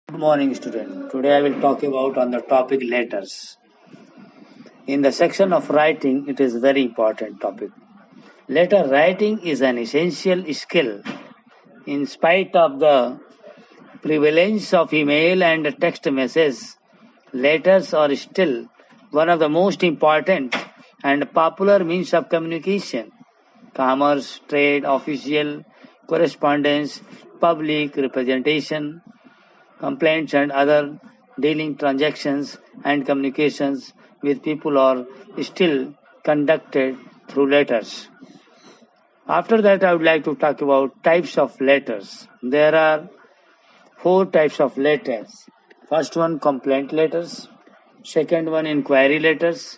Good morning, student. Today I will talk about on the topic letters. In the section of writing, it is a very important topic. Letter writing is an essential skill. In spite of the prevalence of email and text messages, letters are still one of the most important and popular means of communication. Commerce, trade, official correspondence, public representation, complaints and other dealing transactions and communications with people are still conducted through letters. After that, I would like to talk about types of letters. There are four types of letters. First one, complaint letters. Second one, inquiry letters.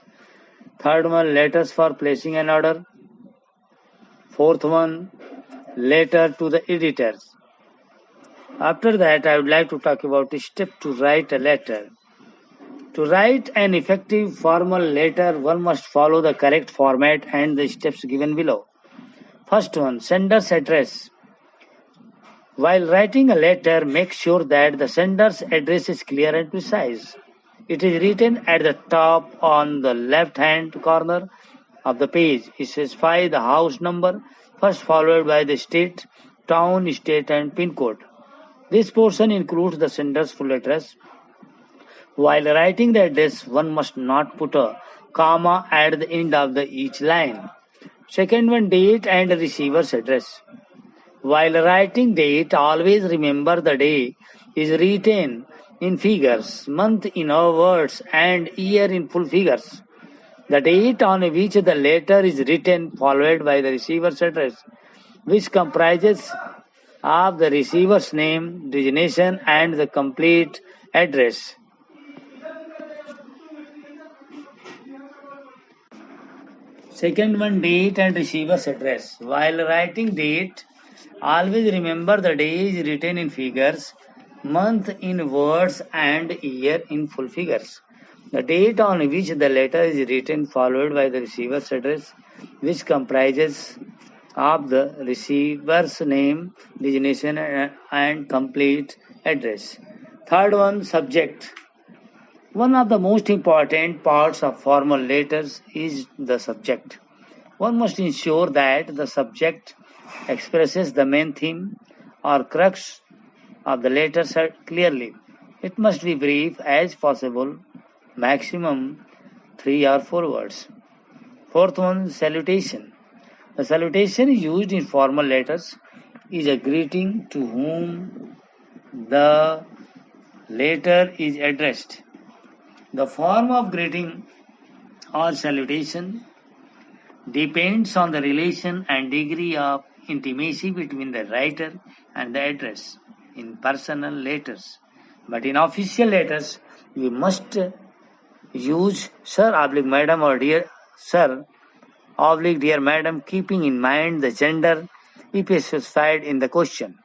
Third one, letters for placing an order. Fourth one, letter to the editors. After that, I would like to talk about the step to write a letter. To write an effective formal letter, one must follow the correct format and the steps given below. First one, sender's address. While writing a letter, make sure that the sender's address is clear and precise. It is written at the top on the left-hand corner of the page. It specifies the house number, first followed by the state, town, state, and pin code. This portion includes the sender's full address. While writing the address, one must not put a comma at the end of each line. Second one, date and receiver's address. While writing date, always remember the day is written in figures, month in words, and year in full figures. The date on which the letter is written followed by the receiver's address, which comprises of the receiver's name, destination, and the complete address. Second one, date and receiver's address. While writing date, always remember the day is written in figures, month in words, and year in full figures. The date on which the letter is written followed by the receiver's address, which comprises of the receiver's name, destination, and complete address. Third one, subject. One of the most important parts of formal letters is the subject. One must ensure that the subject expresses the main theme or crux of the letter clearly. It must be brief as possible, maximum 3 or 4 words. Fourth one, salutation. The salutation used in formal letters is a greeting to whom the letter is addressed. The form of greeting or salutation depends on the relation and degree of intimacy between the writer and the address in personal letters. But in official letters, we must use sir oblique madam or dear sir oblique dear madam, keeping in mind the gender if specified in the question.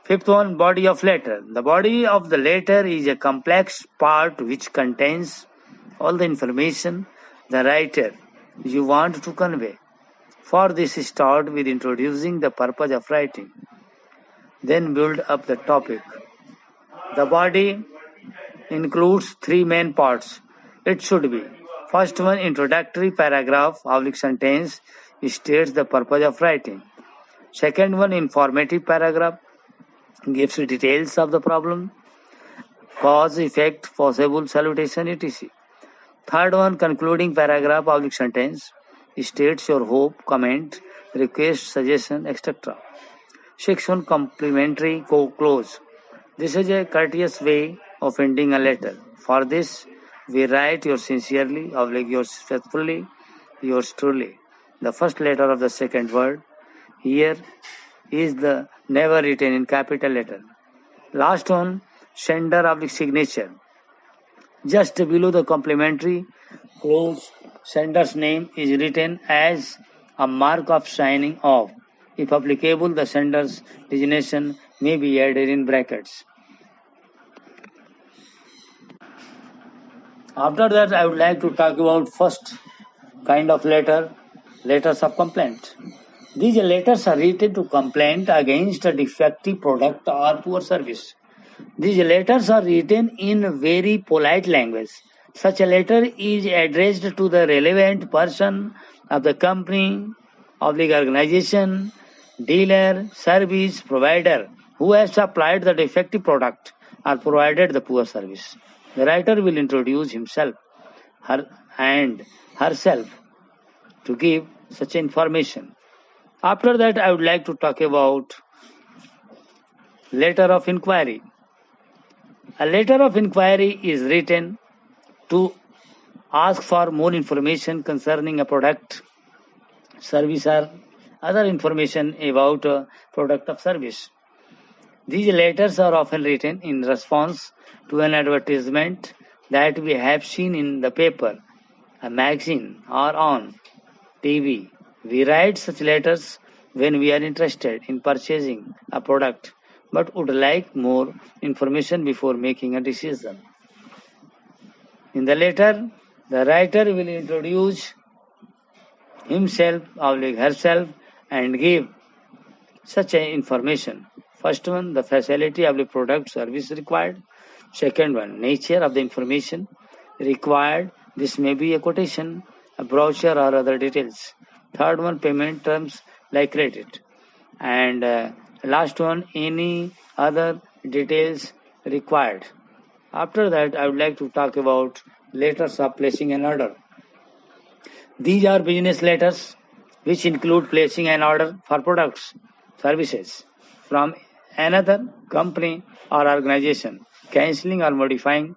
Fifth one, body of letter. The body of the letter is a complex part which contains all the information the writer you want to convey. For this, start with introducing the purpose of writing. Then build up the topic. The body includes three main parts. It should be: first one, introductory paragraph oblique sentence states the purpose of writing. Second one, informative paragraph gives details of the problem, cause, effect, possible salutation, etc. Third one, concluding paragraph oblique sentence states your hope, comment, request, suggestion, etc. Sixth one, complimentary close. This is a courteous way of ending a letter. For this, we write yours sincerely, oblique yours faithfully, yours truly. The first letter of the second word here is the never written in capital letter. Last one, sender oblique signature. Just below the complimentary close, sender's name is written as a mark of signing off. If applicable, the sender's designation may be added in brackets. After that, I would like to talk about first kind of letter, letters of complaint. These letters are written to complain against a defective product or poor service. These letters are written in very polite language. Such a letter is addressed to the relevant person of the company, of the organization, dealer, service provider who has supplied the defective product or provided the poor service. The writer will introduce himself her and herself to give such information. After that, I would like to talk about letter of inquiry. A letter of inquiry is written to ask for more information concerning a product, service, or other information about a product or service. These letters are often written in response to an advertisement that we have seen in the paper, a magazine, or on TV. We write such letters when we are interested in purchasing a product but would like more information before making a decision. In the letter, the writer will introduce himself or herself and give such a information. First one, the facility of the product service required. Second one, nature of the information required. This may be a quotation, a brochure, or other details. Third one, payment terms like credit. And last one, any other details required. After that, I would like to talk about letters of placing an order. These are business letters which include placing an order for products, services from another company or organization, cancelling or modifying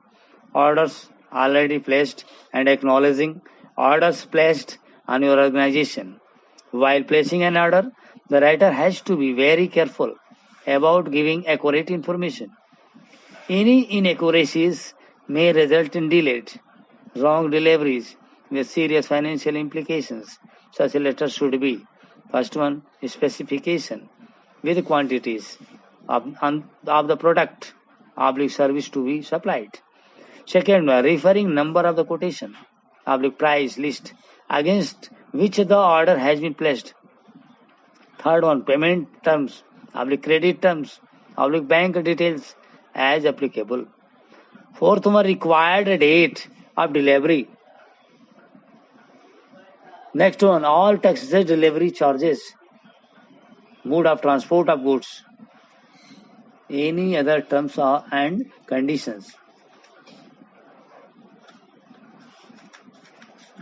orders already placed, and acknowledging orders placed on your organization. While placing an order, the writer has to be very careful about giving accurate information. Any inaccuracies may result in delayed, wrong deliveries with serious financial implications. Such a letter should be: first one, specification with quantities of the product oblique service to be supplied. Second one, referring number of the quotation oblique price list against which the order has been placed. Third one, payment terms oblique credit terms oblique bank details as applicable. Fourth one, required date of delivery. Next one, all taxes, delivery charges, mode of transport of goods, any other terms and conditions.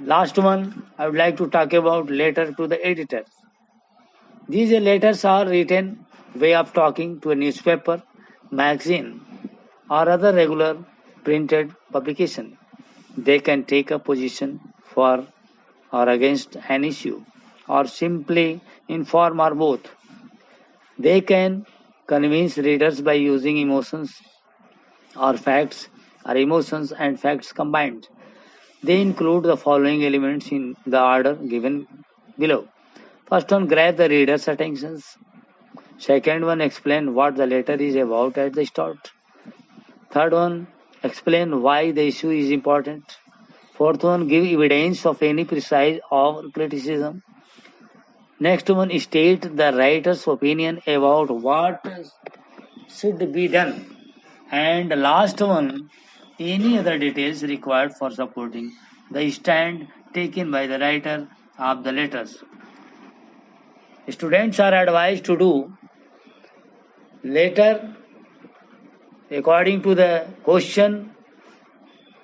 Last one, I would like to talk about letter to the editor. These letters are written way of talking to a newspaper, magazine, or other regular printed publication. They can take a position for or against an issue, or simply inform or both. They can convince readers by using emotions or facts, or emotions and facts combined. They include the following elements in the order given below. First one, grab the reader's attention. Second one, explain what the letter is about at the start. Third one, explain why the issue is important. Fourth one, give evidence of any precise or criticism. Next one, state the writer's opinion about what should be done. And last one, any other details required for supporting the stand taken by the writer of the letters. Students are advised to do letter according to the question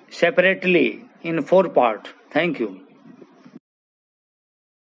separately in 4 parts. Thank you.